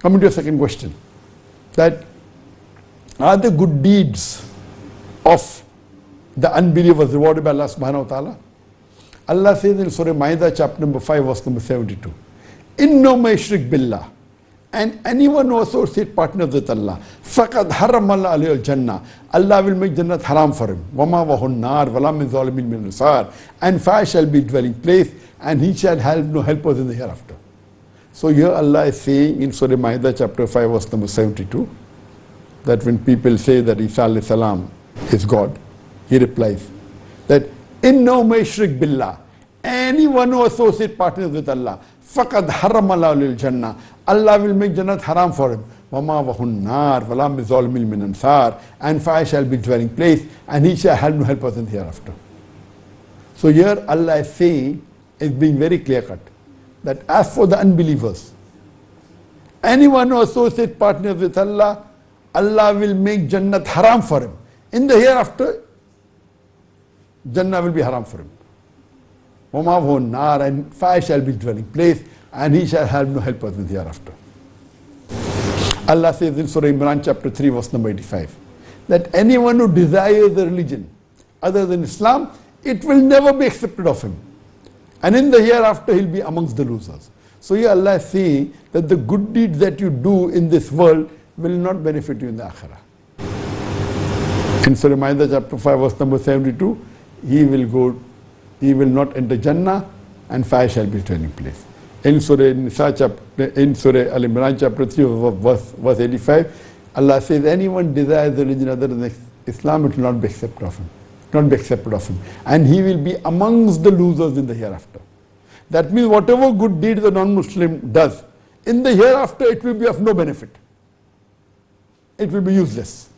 Coming to your second question, that are the good deeds of the unbelievers rewarded by Allah subhanahu wa ta'ala? Allah says in Surah Ma'idah chapter number 5 verse number 72, Inno ma yushrik billah, and anyone who associates partners with Allah, faqad harrama Allah alayhi al-jannah, Allah will make Jannat haram for him. Wama wahun nar, wala min zalimin min ansar, and fire shall be dwelling place, and he shall have no helpers in the hereafter. So here Allah is saying in Surah Ma'idah chapter 5 verse number 72, that when people say that Isa alayhi salam is God, he replies that Inno ma yushrik billah, anyone who associates partners with Allah, faqad harrama Allah alayhi al-jannah, Allah will make Jannat haram for him. Wama wahun nar, wala min zalimin min ansar, and fire shall be dwelling place, and he shall have no helpers in the hereafter. So here Allah is saying, is being very clear cut, that as for the unbelievers, anyone who associates partners with Allah, Allah will make Jannat haram for him. In the hereafter, Jannah will be haram for him. Wama wahun nar, and fire shall be dwelling place, and he shall have no helpers in the hereafter. Allah says in Surah Imran chapter 3 verse number 85, that anyone who desires a religion other than Islam, it will never be accepted of him. And in the hereafter, he'll be amongst the losers. So here Allah is saying that the good deeds that you do in this world will not benefit you in the akhirah. In Surah Ma'idah chapter 5 verse number 72, he will not enter Jannah, and fire shall be his dwelling place. In Surah Al-Imran chapter 3 verse 85, Allah says anyone desires a religion other than Islam, it will not be accepted of him. And he will be amongst the losers in the hereafter. That means whatever good deed the non-Muslim does, in the hereafter it will be of no benefit. It will be useless.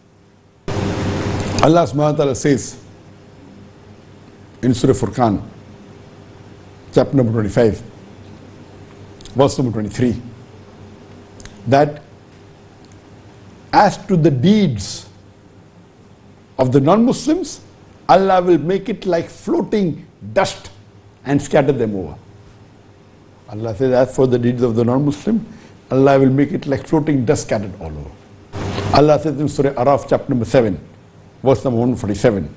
Allah subhanahu wa ta'ala says in Surah Furqan, chapter number 25, verse number 23, that as to the deeds of the non-Muslims, Allah will make it like floating dust and scatter them over. Allah says, as for the deeds of the non-Muslim, Allah will make it like floating dust scattered all over. Allah says in Surah Araf chapter number 7, verse number 147,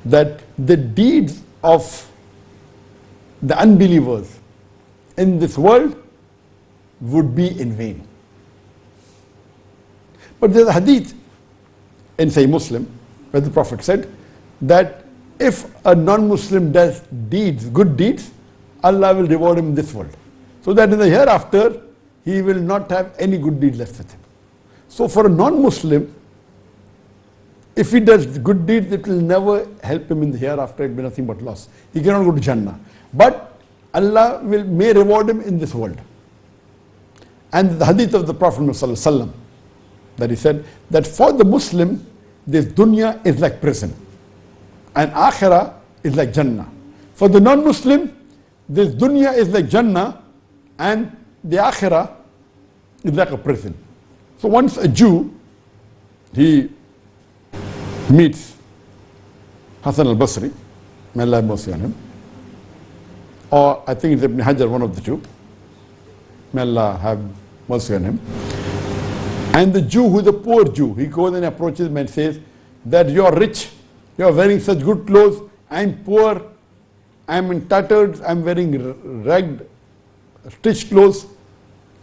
that the deeds of the unbelievers in this world would be in vain. But there's a hadith in Sahih Muslim where the Prophet said that if a non-Muslim does deeds, good deeds, Allah will reward him in this world. So that in the hereafter, he will not have any good deeds left with him. So for a non-Muslim, if he does good deeds, it will never help him in the hereafter, it will be nothing but loss. He cannot go to Jannah. But Allah may reward him in this world. And the hadith of the Prophet ﷺ, that he said that for the Muslim, this dunya is like prison, and akhirah is like Jannah. For the non-Muslim, this dunya is like Jannah, and the akhirah is like a prison. So once a Jew, he meets Hassan al-Basri, may Allah have mercy on him, or I think it's Ibn Hajar, one of the two, may Allah have mercy on him. And the Jew, who is a poor Jew, he goes and approaches him and says that you are rich, you are wearing such good clothes, I am poor, I am in tatters, I am wearing ragged, stitched clothes.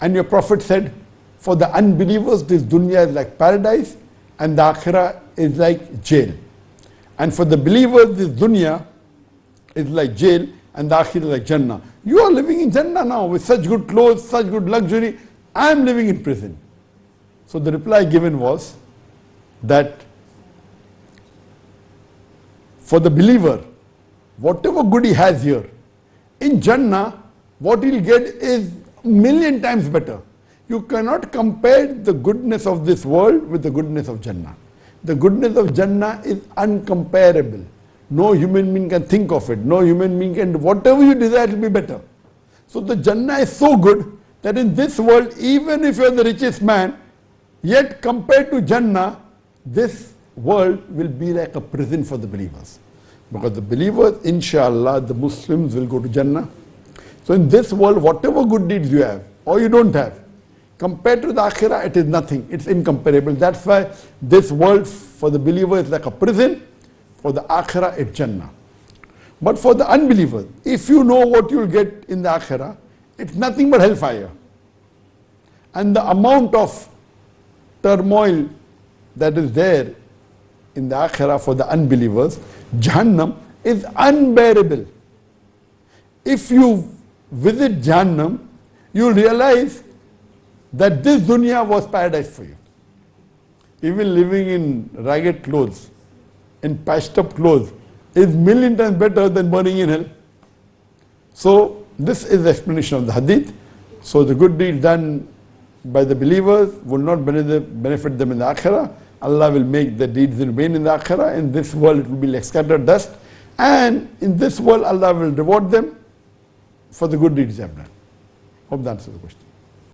And your Prophet said, for the unbelievers, this dunya is like paradise, and the akhirah is like jail. And for the believers, this dunya is like jail, and the akhirah is like Jannah. You are living in Jannah now with such good clothes, such good luxury. I am living in prison. So the reply given was that for the believer, whatever good he has here, in Jannah, what he'll get is a million times better. You cannot compare the goodness of this world with the goodness of Jannah. The goodness of Jannah is uncomparable. No human being can think of it. No human being can, whatever you desire will be better. So the Jannah is so good that in this world, even if you are the richest man, yet compared to Jannah, this world will be like a prison for the believers. Because the believers, inshallah, the Muslims will go to Jannah. So in this world, whatever good deeds you have, or you don't have, Compared to the akhirah, it is nothing. It's incomparable. That's why this world for the believer is like a prison. For the akhirah, it's Jannah. But for the unbeliever, if you know what you'll get in the akhirah, it's nothing but hellfire. And the amount of turmoil that is there in the akhirah for the unbelievers, Jahannam, is unbearable. If you visit Jahannam, you'll realize that this dunya was paradise for you. Even living in ragged clothes, in patched up clothes, is million times better than burning in hell. So this is the explanation of the hadith. So the good deeds done by the believers will not benefit them in the akhirah. Allah will make the deeds in vain in the akhirah. In this world it will be like scattered dust. And in this world Allah will reward them for the good deeds they have done. Hope that answers the question.